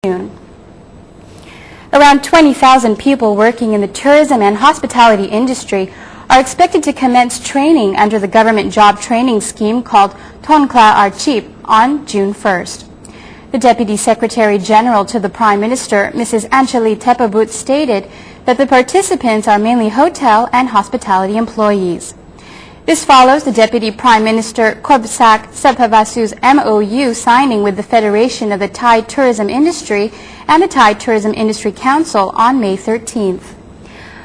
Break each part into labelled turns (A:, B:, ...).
A: June. Around 20,000 people working in the tourism and hospitality industry are expected to commence training under the government job training scheme called Thongkla Archip on June 1st. The Deputy Secretary General to the Prime Minister, Mrs. Anchali Tepabut, stated that the participants are mainly hotel and hospitality employees. This follows the Deputy Prime Minister Kobsak Sabhavasu's MOU signing with the Federation of the Thai Tourism Industry and the Thai Tourism Industry Council on May 13th.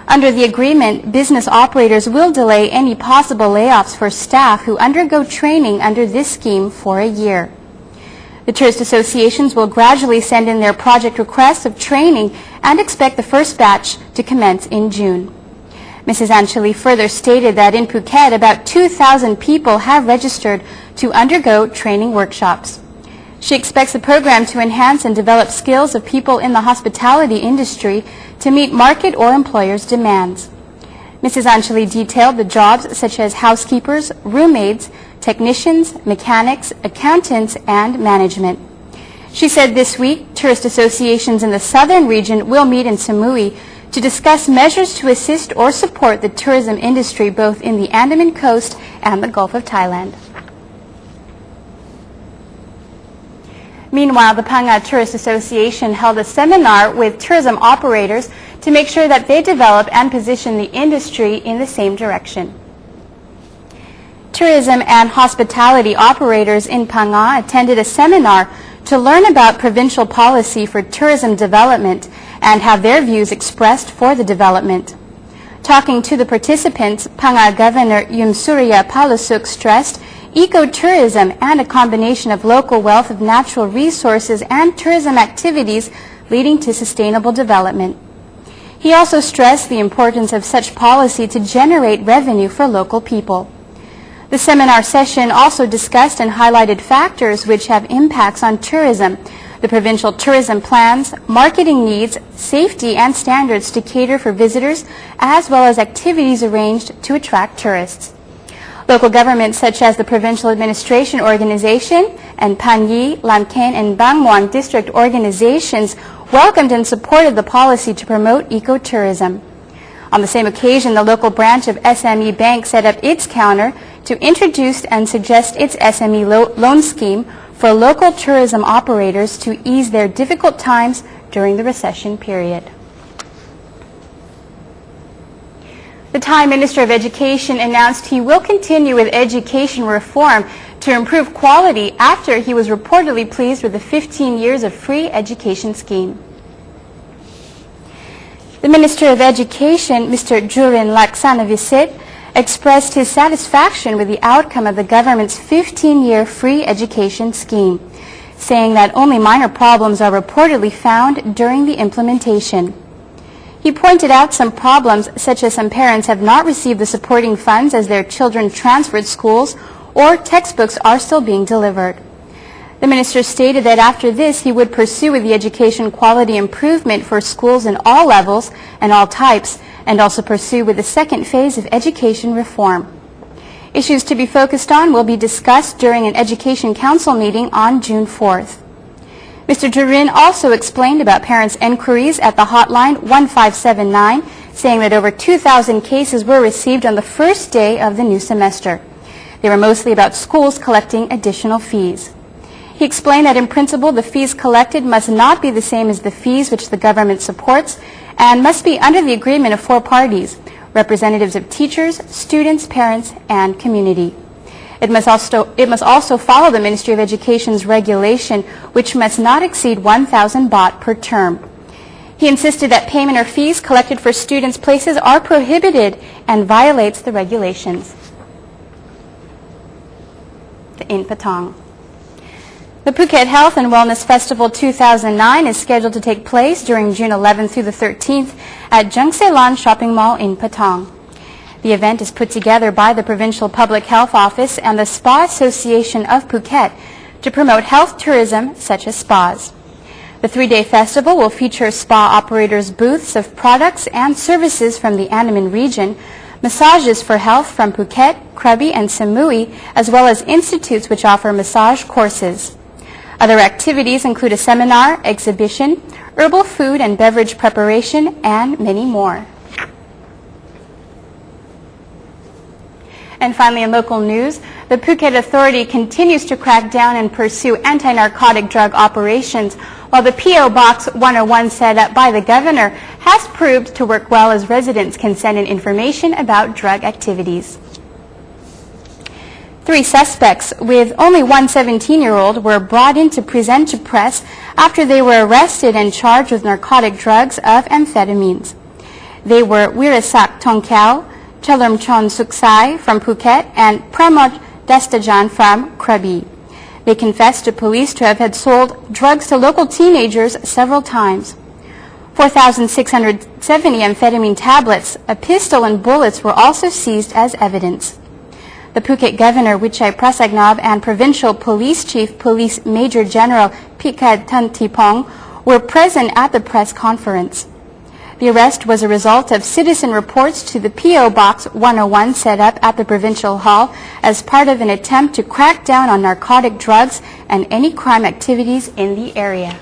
A: Under the agreement, business operators will delay any possible layoffs for staff who undergo training under this scheme for a year. The tourist associations will gradually send in their project requests of training and expect the first batch to commence in June. Mrs. Anchali further stated that in Phuket, about 2,000 people have registered to undergo training workshops. She expects the program to enhance and develop skills of people in the hospitality industry to meet market or employers' demands. Mrs. Anchali detailed the jobs such as housekeepers, roommates, technicians, mechanics, accountants, and management. She said this week, tourist associations in the southern region will meet in Samui to discuss measures to assist or support the tourism industry both in the Andaman coast and the Gulf of Thailand. Meanwhile, the Phang-Nga Tourist Association held a seminar with tourism operators to make sure that they develop and position the industry in the same direction. Tourism and hospitality operators in Phang-Nga attended a seminar to learn about provincial policy for tourism development and have their views expressed for the development. Talking to the participants, Phang-Nga Governor Yunsurya Palasuk stressed ecotourism and a combination of local wealth of natural resources and tourism activities leading to sustainable development. He also stressed the importance of such policy to generate revenue for local people. The seminar session also discussed and highlighted factors which have impacts on tourism, the provincial tourism plans, marketing needs, safety and standards to cater for visitors, as well as activities arranged to attract tourists. Local governments such as the Provincial Administration Organization and Panyi, Lamken and Bangwang district organizations welcomed and supported the policy to promote ecotourism. On the same occasion, the local branch of SME Bank set up its counter to introduce and suggest its SME loan scheme for local tourism operators to ease their difficult times during the recession period. The Thai Minister of Education announced he will continue with education reform to improve quality after he was reportedly pleased with the 15 years of free education scheme. The Minister of Education, Mr. Jurin Laksanavisit, expressed his satisfaction with the outcome of the government's 15-year free education scheme, saying that only minor problems are reportedly found during the implementation. He pointed out some problems, such as some parents have not received the supporting funds as their children transferred schools, or textbooks are still being delivered. The minister stated that after this he would pursue with the education quality improvement for schools in all levels and all types, and also pursue with the second phase of education reform. Issues to be focused on will be discussed during an Education Council meeting on June 4th. Mr. Jurin also explained about parents' enquiries at the hotline 1579, saying that over 2,000 cases were received on the first day of the new semester. They were mostly about schools collecting additional fees. He explained that in principle the fees collected must not be the same as the fees which the government supports and must be under the agreement of four parties, representatives of teachers, students, parents, and community. It must also follow the Ministry of Education's regulation, which must not exceed 1,000 baht per term. He insisted that payment or fees collected for students' places are prohibited and violates the regulations. In Patong. The Phuket Health and Wellness Festival 2009 is scheduled to take place during June 11th through the 13th at Jungselan Shopping Mall in Patong. The event is put together by the Provincial Public Health Office and the Spa Association of Phuket to promote health tourism such as spas. The three-day festival will feature spa operators' booths of products and services from the Andaman region, massages for health from Phuket, Krabi and Samui, as well as institutes which offer massage courses. Other activities include a seminar, exhibition, herbal food and beverage preparation, and many more. And finally, in local news, the Phuket Authority continues to crack down and pursue anti-narcotic drug operations, while the P.O. Box 101 set up by the governor has proved to work well as residents can send in information about drug activities. 3 suspects, with only one 17-year-old, were brought in to present to press after they were arrested and charged with narcotic drugs of amphetamines. They were Wirasak Tongkau, Chalermchon Suksai from Phuket, and Pramod Destajan from Krabi. They confessed to police to have had sold drugs to local teenagers several times. 4,670 amphetamine tablets, a pistol and bullets were also seized as evidence. The Phuket Governor Wichai Prasagnab and Provincial Police Chief Police Major General Phikad Thantipong were present at the press conference. The arrest was a result of citizen reports to the P.O. Box 101 set up at the Provincial Hall as part of an attempt to crack down on narcotic drugs and any crime activities in the area.